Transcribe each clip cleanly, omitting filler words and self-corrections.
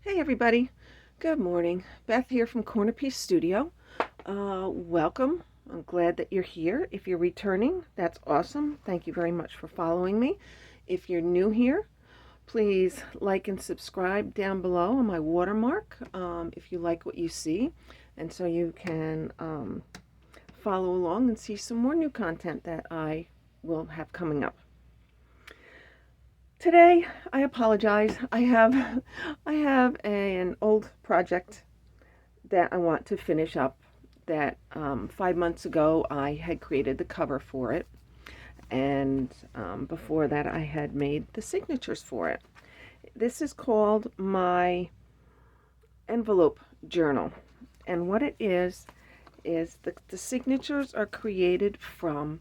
Hey everybody, good morning. Beth here from CornerPiece Studio. Welcome. I'm glad that you're here. If you're returning, that's awesome. Thank you very much for following me. If you're new here, please like and subscribe down below on my watermark if you like what you see, and so you can follow along and see some more new content that I will have coming up. Today, I apologize. I have an old project that I want to finish up that 5 months ago I had created the cover for it, and before that I had made the signatures for it. This is called my envelope journal, and what it is the signatures are created from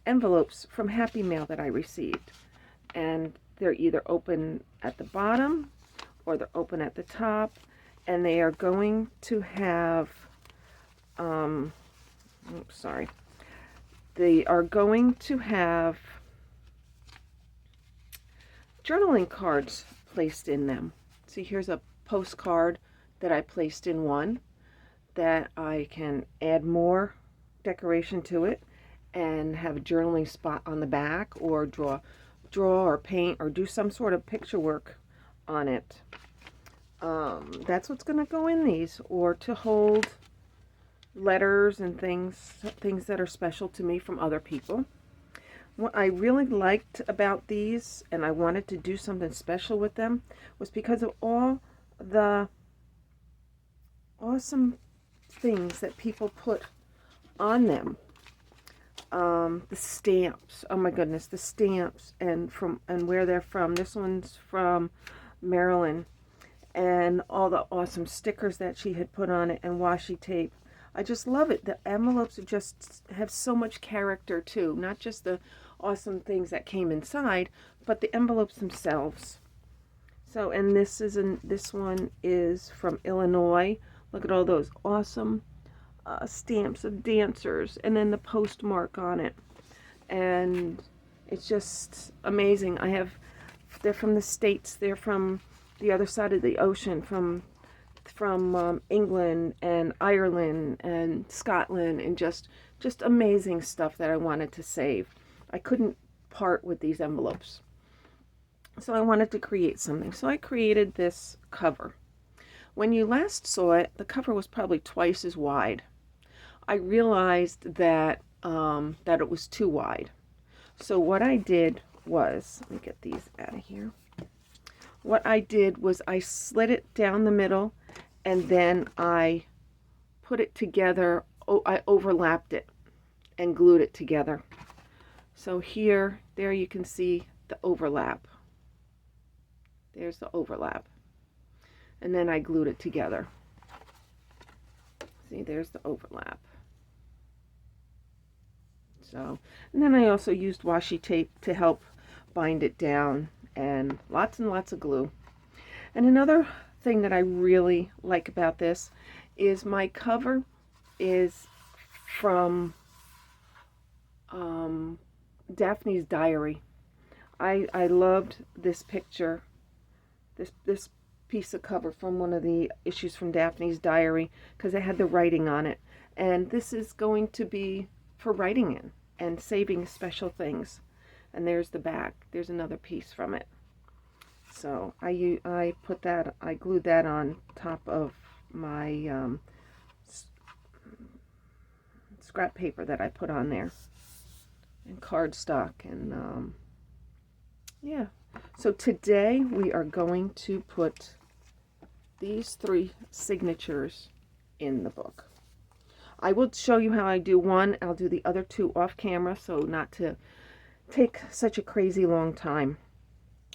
envelopes from Happy Mail that I received, and they're either open at the bottom or they're open at the top, and they are going to have they are going to have journaling cards placed in them. See, here's a postcard that I placed in one that I can add more decoration to it and have a journaling spot on the back, or draw or paint or do some sort of picture work on it. That's what's going to go in these, or to hold letters and things that are special to me from other people. What I really liked about these, and I wanted to do something special with them, was because of all the awesome things that people put on them. The stamps, oh my goodness, the stamps, and where they're from. This one's from Maryland, and all the awesome stickers that she had put on it, and washi tape. I just love it. The envelopes just have so much character too, not just the awesome things that came inside, but the envelopes themselves. So, and this one is from Illinois. Look at all those awesome stamps of dancers, and then the postmark on it, and it's just amazing. They're from the States. They're from the other side of the ocean, from England and Ireland and Scotland, and just amazing stuff that I wanted to save. I couldn't part with these envelopes, so I wanted to create something. So I created this cover. When you last saw it, the cover was probably twice as wide. I realized that that it was too wide. So what I did was, let me get these out of here. What I did was I slit it down the middle, and then I put it together. I overlapped it and glued it together. So there you can see the overlap. There's the overlap. And then I glued it together. See, there's the overlap. So, and then I also used washi tape to help bind it down, and lots of glue. And another thing that I really like about this is my cover is from Daphne's diary. I loved this picture, this piece of cover from one of the issues from Daphne's diary, because it had the writing on it, and this is going to be for writing in and saving special things. And there's the back. There's another piece from it. So I glued that on top of my scrap paper that I put on there, and cardstock, and yeah. So today we are going to put these 3 signatures in the book. I will show you how I do one. I'll do the other 2 off camera, so not to take such a crazy long time.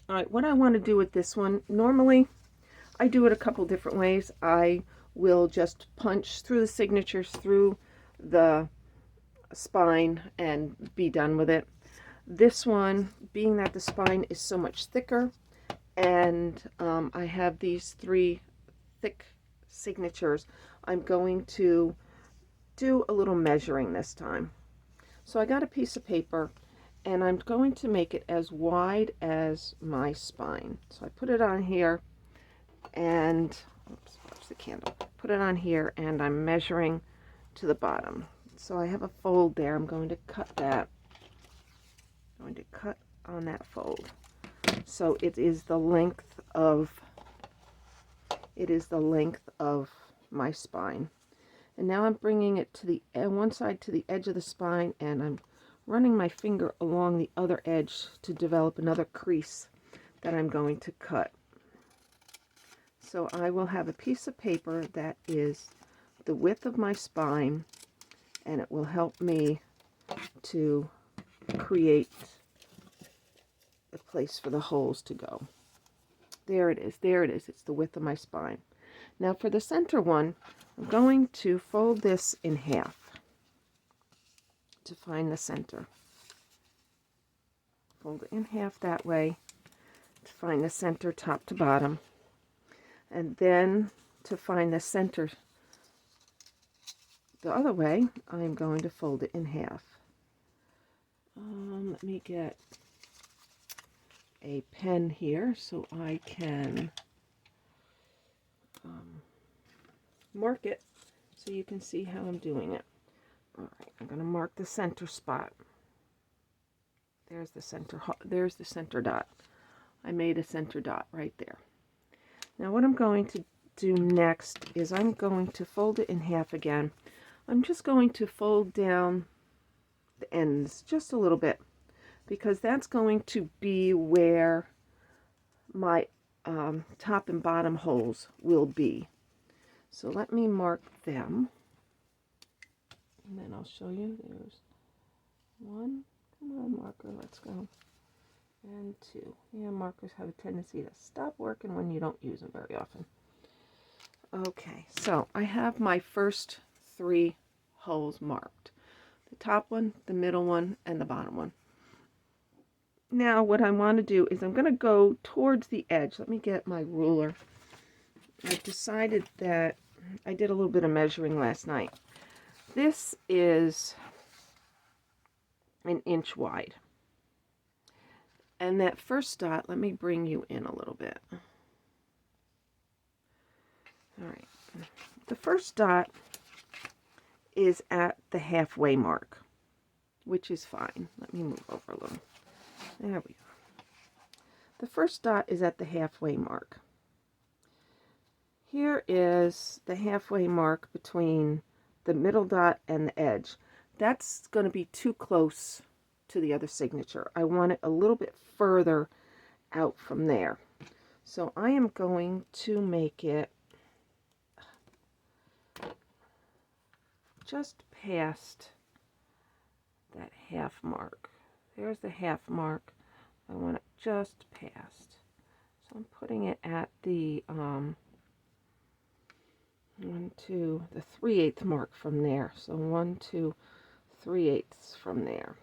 All right, what I want to do with this one, normally I do it a couple different ways. I will just punch through the signatures through the spine and be done with it. This one, being that the spine is so much thicker, and I have these 3 thick signatures, I'm going to do a little measuring this time. So I got a piece of paper, and I'm going to make it as wide as my spine. So I put it on here, and oops, where's the candle? Put it on here, and I'm measuring to the bottom. So I have a fold there. I'm going to cut that. I'm going to cut on that fold. So it is the length of my spine. And now I'm bringing it to the one side to the edge of the spine, and I'm running my finger along the other edge to develop another crease that I'm going to cut. So I will have a piece of paper that is the width of my spine, and it will help me to create a place for the holes to go. There it is, there it is. It's the width of my spine. Now for the center one, I'm going to fold this in half to find the center. Fold it in half that way to find the center top to bottom. And then to find the center the other way, I'm going to fold it in half. Let me get a pen here so I can mark it so you can see how I'm doing it. All right, I'm going to mark the center spot. There's the center dot. I made a center dot right there. Now what I'm going to do next is I'm going to fold it in half again. I'm just going to fold down the ends just a little bit, because that's going to be where my top and bottom holes will be. So let me mark them, and then I'll show you. There's one. Come on, marker, let's go. And two. Yeah, markers have a tendency to stop working when you don't use them very often. Okay, so I have my first 3 holes marked. The top one, the middle one, and the bottom one. Now what I want to do is I'm going to go towards the edge. Let me get my ruler. I've decided that I did a little bit of measuring last night. This is an inch wide. And that first dot, let me bring you in a little bit. All right. The first dot is at the halfway mark, which is fine. Let me move over a little. There we go. The first dot is at the halfway mark. Here is the halfway mark between the middle dot and the edge. That's going to be too close to the other signature. I want it a little bit further out from there. So I am going to make it just past that half mark. There's the half mark. I want it just past. So I'm putting it at the 3/8 mark from there. So 1, 2, 3/8 from there.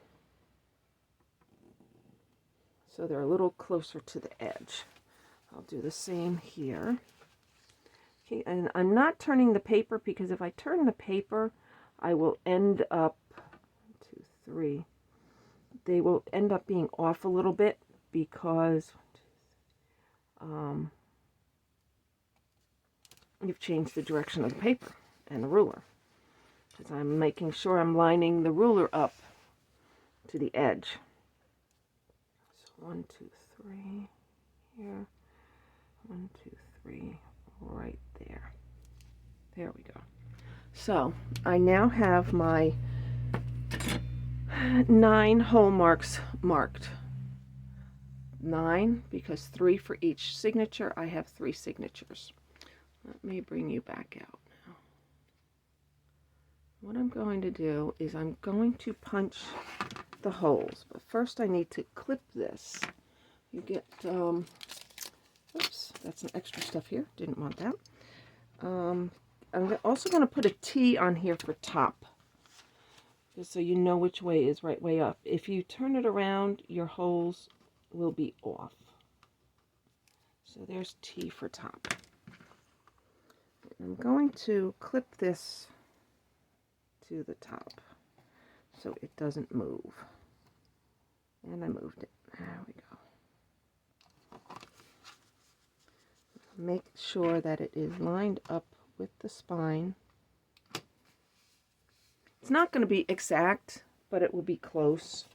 So they're a little closer to the edge. I'll do the same here. Okay, and I'm not turning the paper, because if I turn the paper, I will end up, 1, 2, 3. They will end up being off a little bit, because you've changed the direction of the paper and the ruler. Because I'm making sure I'm lining the ruler up to the edge. So 1, 2, 3 here. 1, 2, 3 right there. There we go. So I now have my 9 hole marks marked. 9, because 3 for each signature. I have 3 signatures. Let me bring you back out now. What I'm going to do is I'm going to punch the holes, but first I need to clip this. You get, oops, that's some extra stuff here. Didn't want that. I'm also going to put a T on here for top, just so you know which way is right way up. If you turn it around, your holes will be off. So there's T for top. I'm going to clip this to the top so it doesn't move. And I moved it. There we go. make sure that it is lined up with the spine. It's not going to be exact, but it will be close.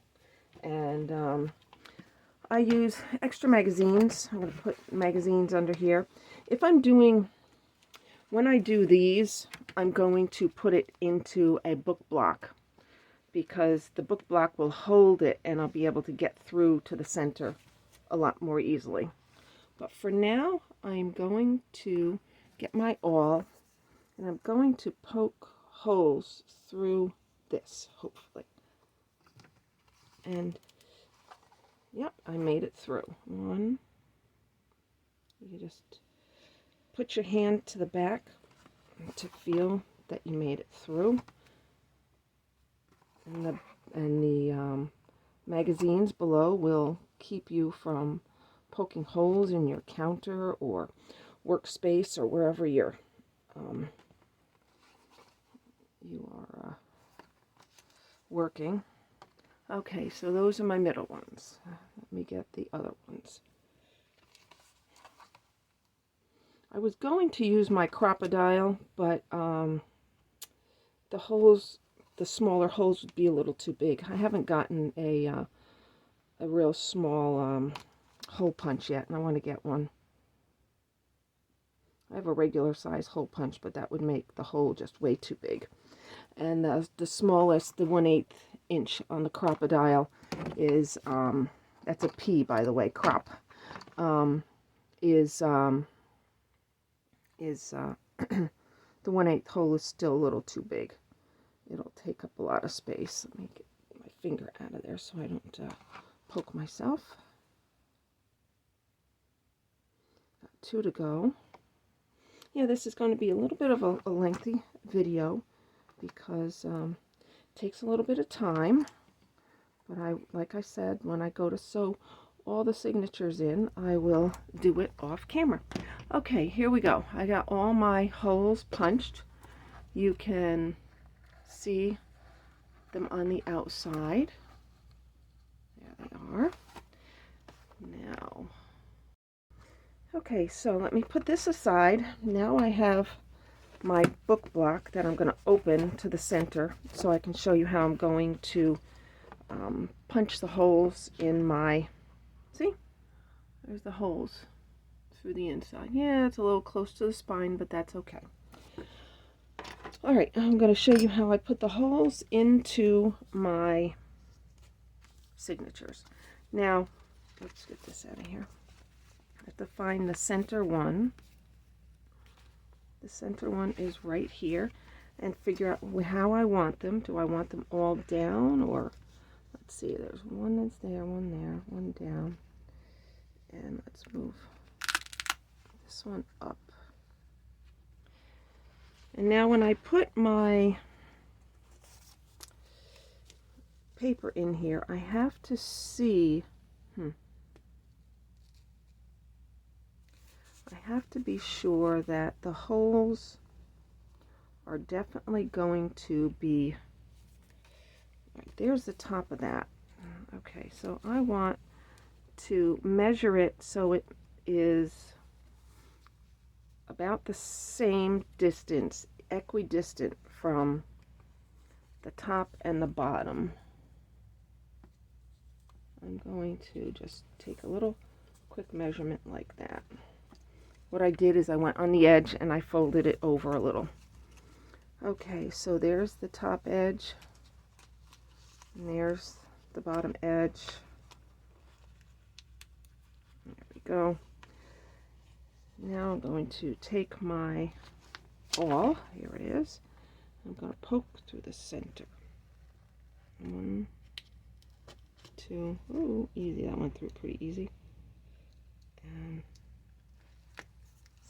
And I use extra magazines. I'm going to put magazines under here. When I do these, I'm going to put it into a book block, because the book block will hold it and I'll be able to get through to the center a lot more easily. But for now, I'm going to get my awl and I'm going to poke holes through this, hopefully. And yep, I made it through. One. You just put your hand to the back to feel that you made it through. And the magazines below will keep you from poking holes in your counter or workspace or wherever you are working. Okay, so those are my middle ones. Let me get the other ones. I was going to use my crocodile, but the smaller holes would be a little too big. I haven't gotten a real small hole punch yet, and I want to get one. I have a regular size hole punch, but that would make the hole just way too big. And the smallest, the 1/8 inch on the crocodile is, that's a P, by the way, crop, is the 1/8 hole is still a little too big. It'll take up a lot of space. Let me get my finger out of there so I don't poke myself. Got 2 to go. Yeah, this is going to be a little bit of a lengthy video because it takes a little bit of time. But like I said, when I go to sew all the signatures in, I will do it off camera. Okay, here we go. I got all my holes punched. You can see them on the outside. There they are. Now, okay, so let me put this aside. Now I have my book block that I'm going to open to the center so I can show you how I'm going to punch the holes in my, see, there's the holes through the inside. Yeah, it's a little close to the spine, but that's okay. All right, I'm going to show you how I put the holes into my signatures. Now, let's get this out of here. I have to find the center one. The center one is right here, and figure out how I want them. Do I want them all down, or let's see, there's one that's there, one down. And let's move this one up. And now when I put my paper in here, I have to see, I have to be sure that the holes are definitely going to be, right, there's the top of that. Okay, so I want to measure it so it is about the same distance, equidistant from the top and the bottom. I'm going to just take a little quick measurement like that. What I did is I went on the edge and I folded it over a little. Okay, so there's the top edge, and there's the bottom edge. There we go. Now I'm going to take my awl, here it is, I'm going to poke through the center. 1, 2, ooh, easy, that went through pretty easy. And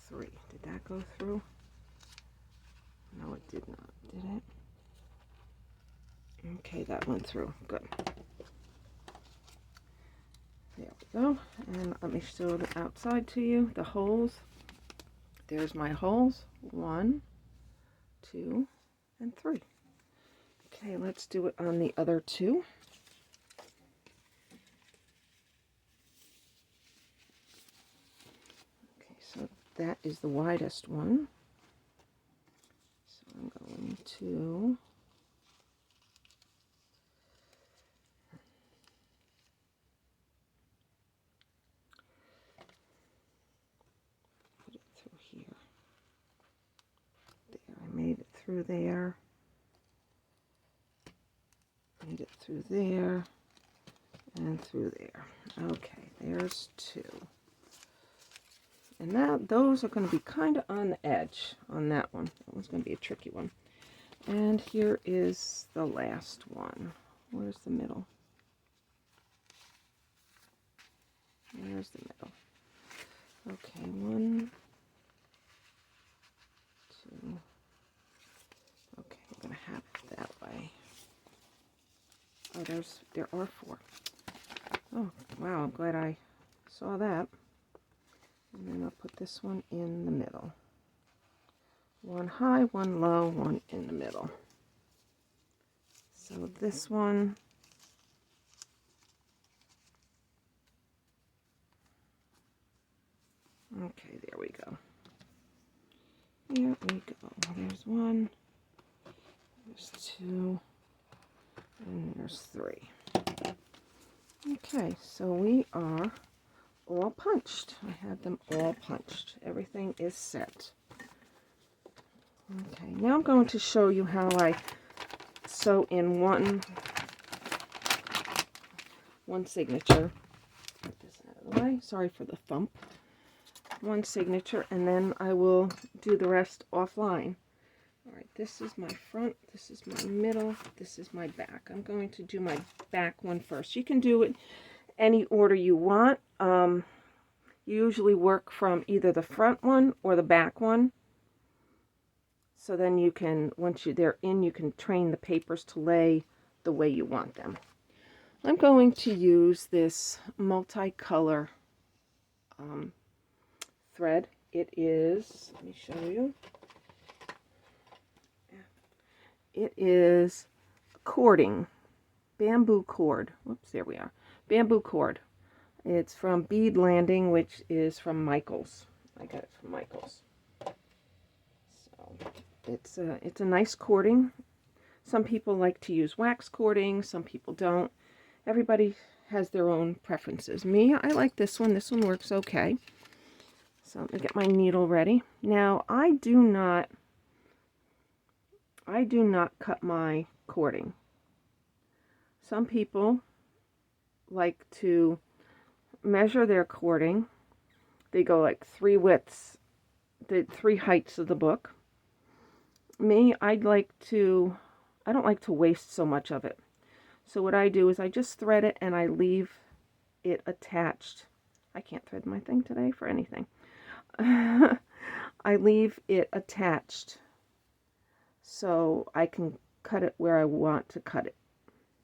3, did that go through? No, it did not, did it? Okay, that went through, good. There we go, and let me show the outside to you, the holes. There's my holes, 1, 2, and 3. Okay, let's do it on the other 2. Okay, so that is the widest one. So I'm going to put it through here. There, I made it through there. Made it through there and through there. Okay, there's two. And now those are going to be kind of on the edge on that one. That one's going to be a tricky one. And here is the last one. Where's the middle? There's the middle. Okay, 1, 2. Okay, we're going to have it that way. Oh, there are 4. Oh, wow, I'm glad I saw that. And then I'll put this one in the middle. 1 high, 1 low, 1 in the middle. So this one, okay, there we go. Here we go. There's 1, there's 2, and there's 3. Okay, so we are all punched. I have them all punched. Everything is set. Okay, now I'm going to show you how I sew in one signature. Get this out of the way. Sorry for the thump. One signature, and then I will do the rest offline. All right, this is my front, this is my middle, this is my back. I'm going to do my back one first. You can do it any order you want. You usually work from either the front one or the back one. So then you can, once they're in, you can train the papers to lay the way you want them. I'm going to use this multicolor thread. It is, let me show you. It is cording, bamboo cord. Whoops, there we are. Bamboo cord. It's from Bead Landing, which is from Michaels. I got it from Michaels. So it's a nice cording. Some people like to use wax cording, some people don't. Everybody has their own preferences. Me, I like this one. This one works okay. So I'm gonna get my needle ready. Now I do not cut my cording. Some people like to measure their cording. They go like 3 widths, the 3 heights of the book. Me, I don't like to waste so much of it. So what I do is I just thread it and I leave it attached. I can't thread my thing today for anything. I leave it attached so I can cut it where I want to cut it.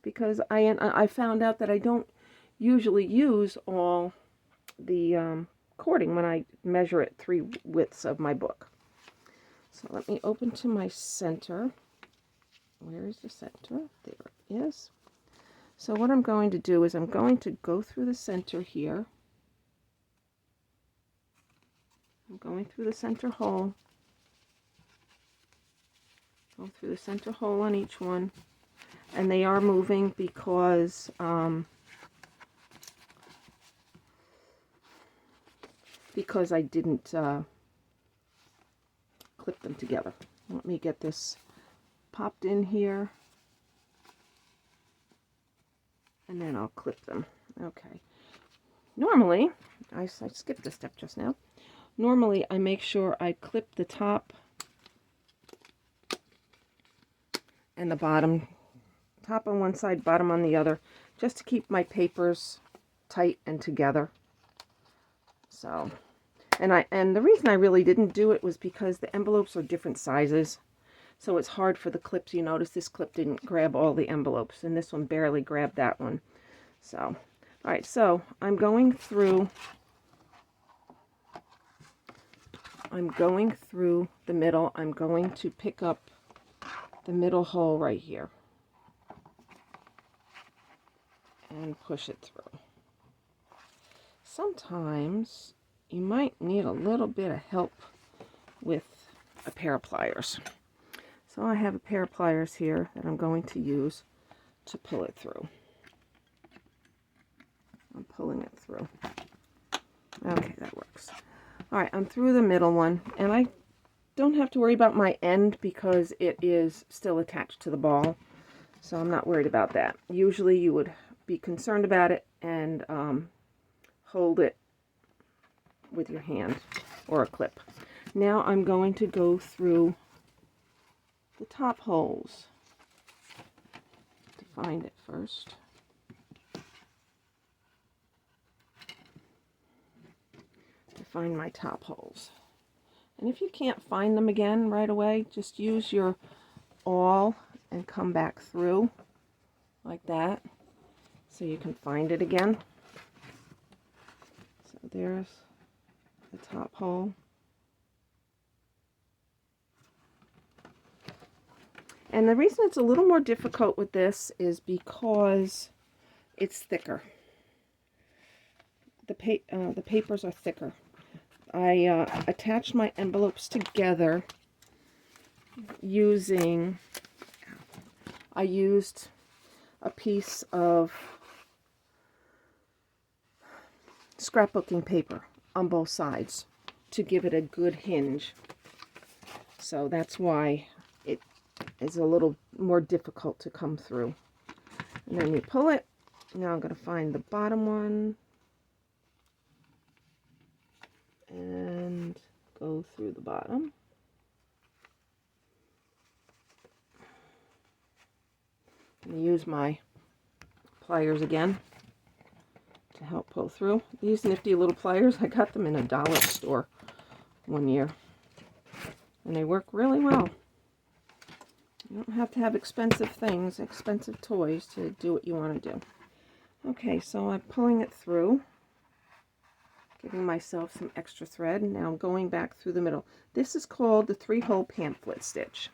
Because I found out that I don't usually use all the cording when I measure it 3 widths of my book. So let me open to my center. Where is the center? There it is. So what I'm going to do is I'm going to go through the center here. I'm going through the center hole. Go through the center hole on each one. And they are moving because I didn't clip them together. Let me get this popped in here. And then I'll clip them. Okay. Normally, I skipped a step just now. Normally, I make sure I clip the top and the bottom. Top on one side, bottom on the other, just to keep my papers tight and together. So, and the reason I really didn't do it was because the envelopes are different sizes. So it's hard for the clips. You notice this clip didn't grab all the envelopes, and this one barely grabbed that one. So, all right, so I'm going through the middle. I'm going to pick up the middle hole right here and push it through. Sometimes you might need a little bit of help with a pair of pliers. So I have a pair of pliers here that I'm going to use to pull it through. I'm pulling it through. Okay, that works. All right, I'm through the middle one, and I don't have to worry about my end because it is still attached to the ball, so I'm not worried about that. Usually you would be concerned about it and hold it with your hand or a clip. Now I'm going to go through the top holes to find it first. To find my top holes. And if you can't find them again right away, just use your awl and come back through like that so you can find it again. So there's the top hole. And the reason it's a little more difficult with this is because it's thicker. The papers are thicker. I attached my envelopes together using, I used a piece of scrapbooking paper on both sides to give it a good hinge. So that's why it is a little more difficult to come through. And then you pull it. Now I'm going to find the bottom one and go through the bottom. I'm going to use my pliers again to help pull through. These nifty little pliers, I got them in a dollar store one year, and they work really well. You don't have to have expensive things, expensive toys to do what you want to do. Okay, so I'm pulling it through, giving myself some extra thread. Now I'm going back through the middle. This is called the 3-hole pamphlet stitch.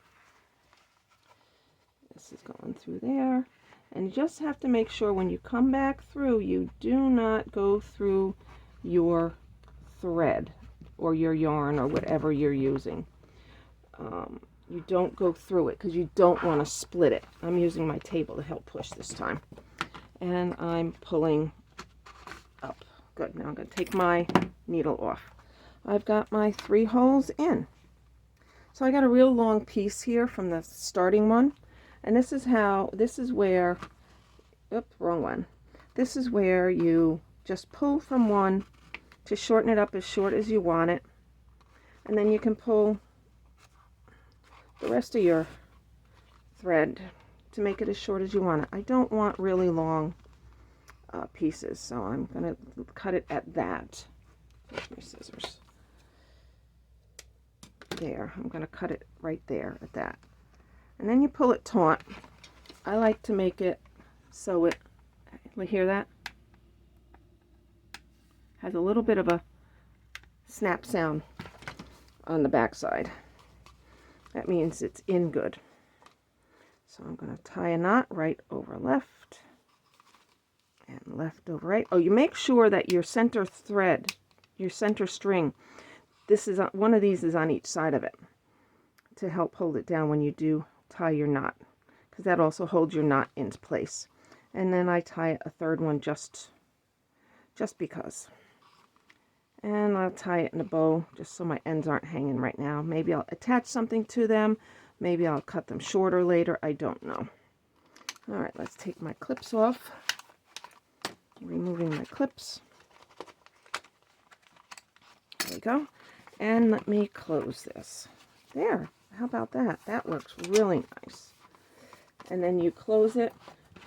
This is going through there. And you just have to make sure when you come back through, you do not go through your thread or your yarn or whatever you're using. You don't go through it because you don't want to split it. I'm using my table to help push this time. And I'm pulling up. Good. Now I'm going to take my needle off. I've got my 3 holes in. So I got a real long piece here from the starting one. And this is where, oops, wrong one. This is where you just pull from one to shorten it up as short as you want it. And then you can pull the rest of your thread to make it as short as you want it. I don't want really long pieces, so I'm going to cut it at that. There's my scissors. There, I'm going to cut it right there at that. And then you pull it taut. I like to make it so it, you hear that? Has a little bit of a snap sound on the back side. That means it's in good. So I'm going to tie a knot right over left and left over right. Oh, you make sure that your center thread, your center string, this is one of these is on each side of it to help hold it down when you do tie your knot, because that also holds your knot into place. And then I tie a third one just because. And I'll tie it in a bow just so my ends aren't hanging right now. Maybe I'll attach something to them. Maybe I'll cut them shorter later. I don't know. All right, let's take my clips off. Removing my clips. There we go. And let me close this. There. How about that? That works really nice. And then you close it.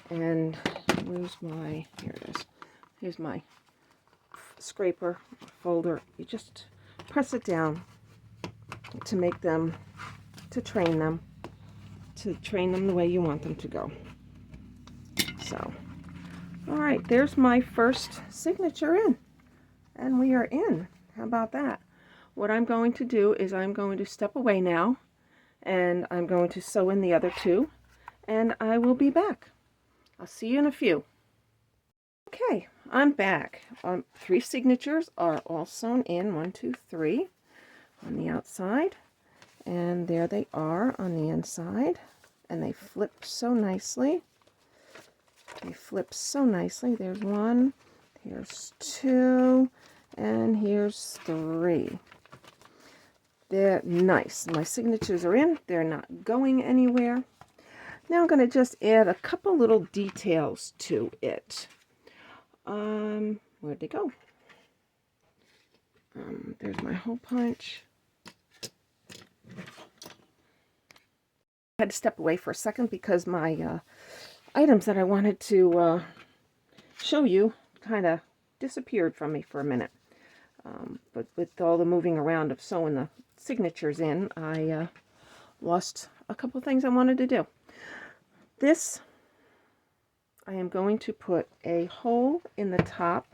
And where's my, here it is. Here's my scraper folder. You just press it down to make them, to train them the way you want them to go. So, all right, there's my first signature in, and we are in. How about that? What I'm going to do is I'm going to step away now, and I'm going to sew in the other 2, and I will be back. I'll see you in a few. Okay, I'm back. 3 signatures are all sewn in, 1, 2, 3 on the outside, and there they are on the inside, and they flip so nicely. They flip so nicely. There's 1, here's 2, and here's 3. They're nice. My signatures are in. They're not going anywhere. Now I'm going to just add a couple little details to it. Where'd they go? There's my hole punch. I had to step away for a second because my items that I wanted to show you kind of disappeared from me for a minute. But with all the moving around of sewing the signatures in, I lost a couple things I wanted to do. This, I am going to put a hole in the top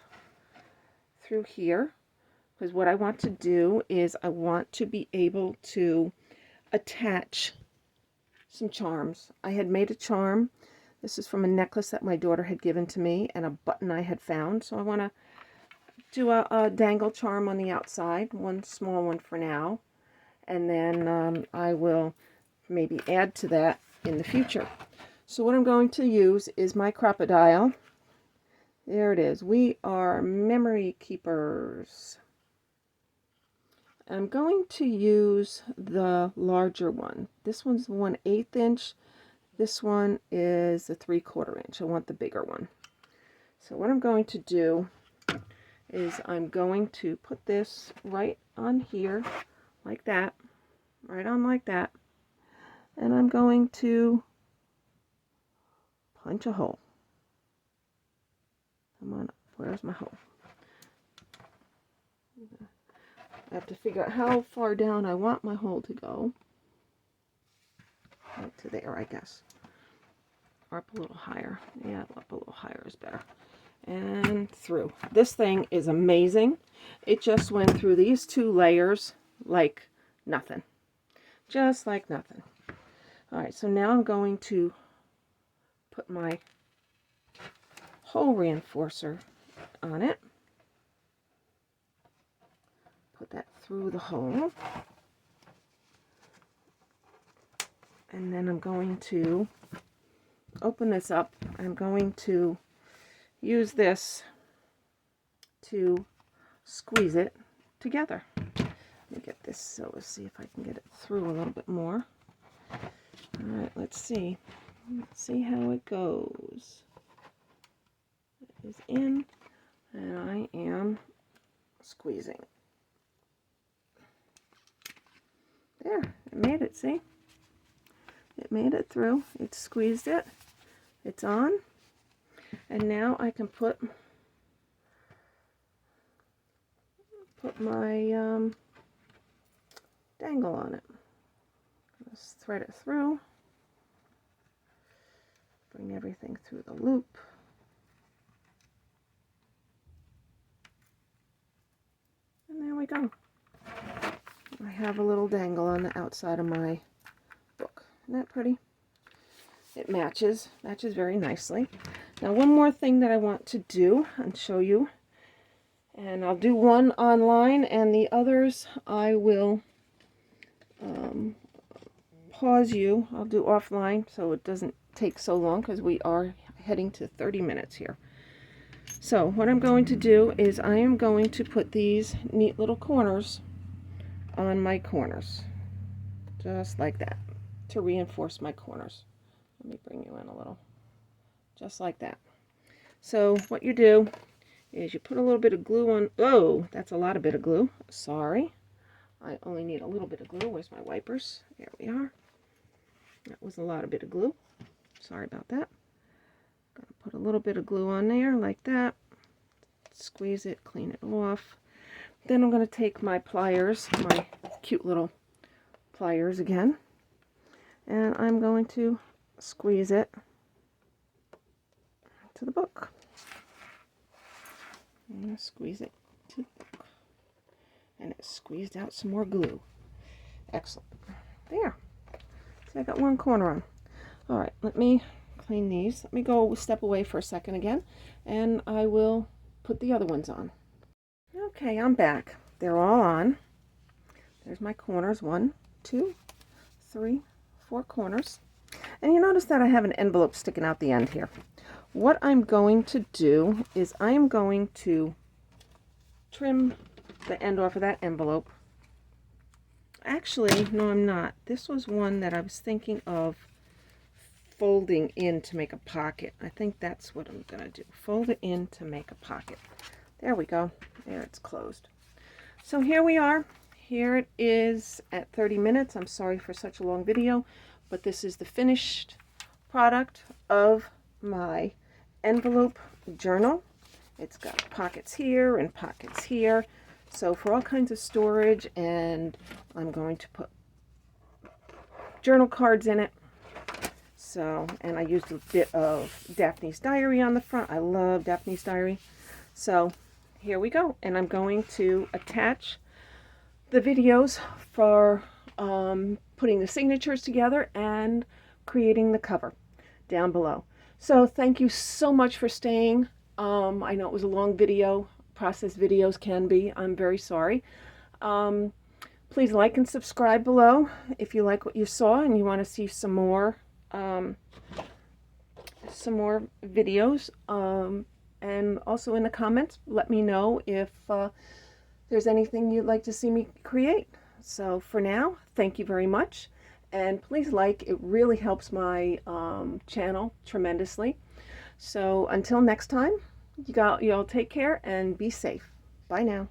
through here, because what I want to do is I want to be able to attach some charms. I had made a charm. This is from a necklace that my daughter had given to me and a button I had found. So I want to do a dangle charm on the outside, one small one for now, and then I will maybe add to that in the future. So what I'm going to use is my crocodile. There it is. We are memory keepers. I'm going to use the larger one. This one's 1/8 inch. This one is a 3/4 inch. I want the bigger one. So what I'm going to do is I'm going to put this right on here, like that, right on like that, and I'm going to punch a hole. Come on, where's my hole? I have to figure out how far down I want my hole to go. Right to there, I guess. Or up a little higher. Yeah, up a little higher is better. And through. This thing is amazing. It just went through these 2 layers like nothing. Just like nothing. Alright, so now I'm going to put my hole reinforcer on it. Put that through the hole. And then I'm going to open this up. I'm going to use this to squeeze it together. Let me get this so let's see if I can get it through a little bit more. Alright, let's see. Let's see how it goes. It is in, and I am squeezing. There, it made it, see? It made it through. It squeezed it. It's on. And now I can put my dangle on it. Just thread it through. Bring everything through the loop. And there we go. I have a little dangle on the outside of my book. Isn't that pretty? It matches very nicely. Now one more thing that I want to do and show you, and I'll do one online and the others I will pause you. I'll do offline so it doesn't take so long because we are heading to 30 minutes here. So what I'm going to do is I am going to put these neat little corners on my corners, just like that, to reinforce my corners. Let me bring you in a little, just like that. So what you do is you put a little bit of glue on. Oh, that's a lot of bit of glue. Sorry, I only need a little bit of glue. Where's my wipers? There we are. That was a lot of bit of glue. Sorry about that. Gonna put a little bit of glue on there like that. Squeeze it, clean it off. Then I'm going to take my pliers, my cute little pliers again, and I'm going to squeeze it to the book. I'm going to squeeze it to the book. And it squeezed out some more glue. Excellent. There. So I got one corner on. Alright, let me clean these. Let me go step away for a second again, and I will put the other ones on. Okay, I'm back. They're all on. There's my corners. 1, 2, 3, 4 corners. And you notice that I have an envelope sticking out the end here. What I'm going to do is I am going to trim the end off of that envelope. Actually, no, I'm not. This was one that I was thinking of folding in to make a pocket. I think that's what I'm going to do. Fold it in to make a pocket. There we go. There, it's closed. So here we are. Here it is at 30 minutes. I'm sorry for such a long video, but this is the finished product of my envelope journal. It's got pockets here and pockets here. So for all kinds of storage, and I'm going to put journal cards in it. So, and I used a bit of Daphne's Diary on the front. I love Daphne's Diary. So here we go. And I'm going to attach the videos for putting the signatures together and creating the cover down below. So thank you so much for staying. I know it was a long video. Process videos can be. I'm very sorry. Please like and subscribe below if you like what you saw and you want to see some more videos. And also in the comments, let me know if there's anything you'd like to see me create. So for now, thank you very much. And please like, it really helps my channel tremendously. So until next time, you all take care and be safe. Bye now.